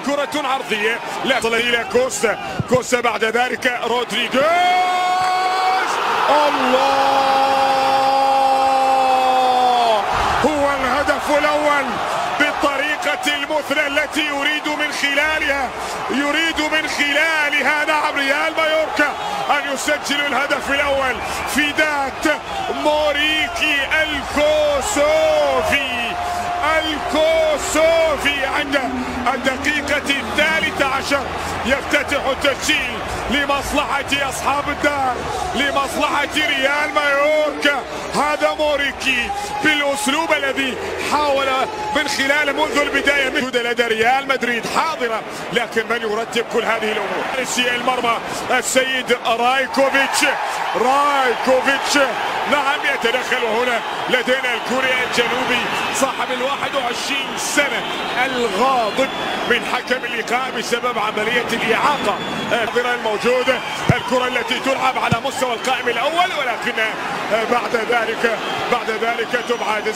كرة عرضية لا تصل إلى كوستا بعد ذلك رودريغيز. الله، هو الهدف الأول بالطريقة المثلى التي يريد من خلالها نعم ريال مايوركا أن يسجل الهدف الأول. فداء موريكي الكوسوفي عند الدقيقة 13 يفتتح التسجيل لمصلحة أصحاب الدار، لمصلحة ريال مايوركا. هذا موريكي بالأسلوب الذي حاول من خلاله منذ البداية لدى ريال مدريد حاضرة، لكن من يرتب كل هذه الأمور؟ المرمى السيد رايكوفيتش نعم يتدخل. وهنا لدينا الكوري الجنوبي صاحب 21 سنة الغاضب من حكم اللقاء بسبب عملية الإعاقة الموجودة. الكرة التي تلعب على مستوى القائم الأول، ولكن بعد ذلك تبعد.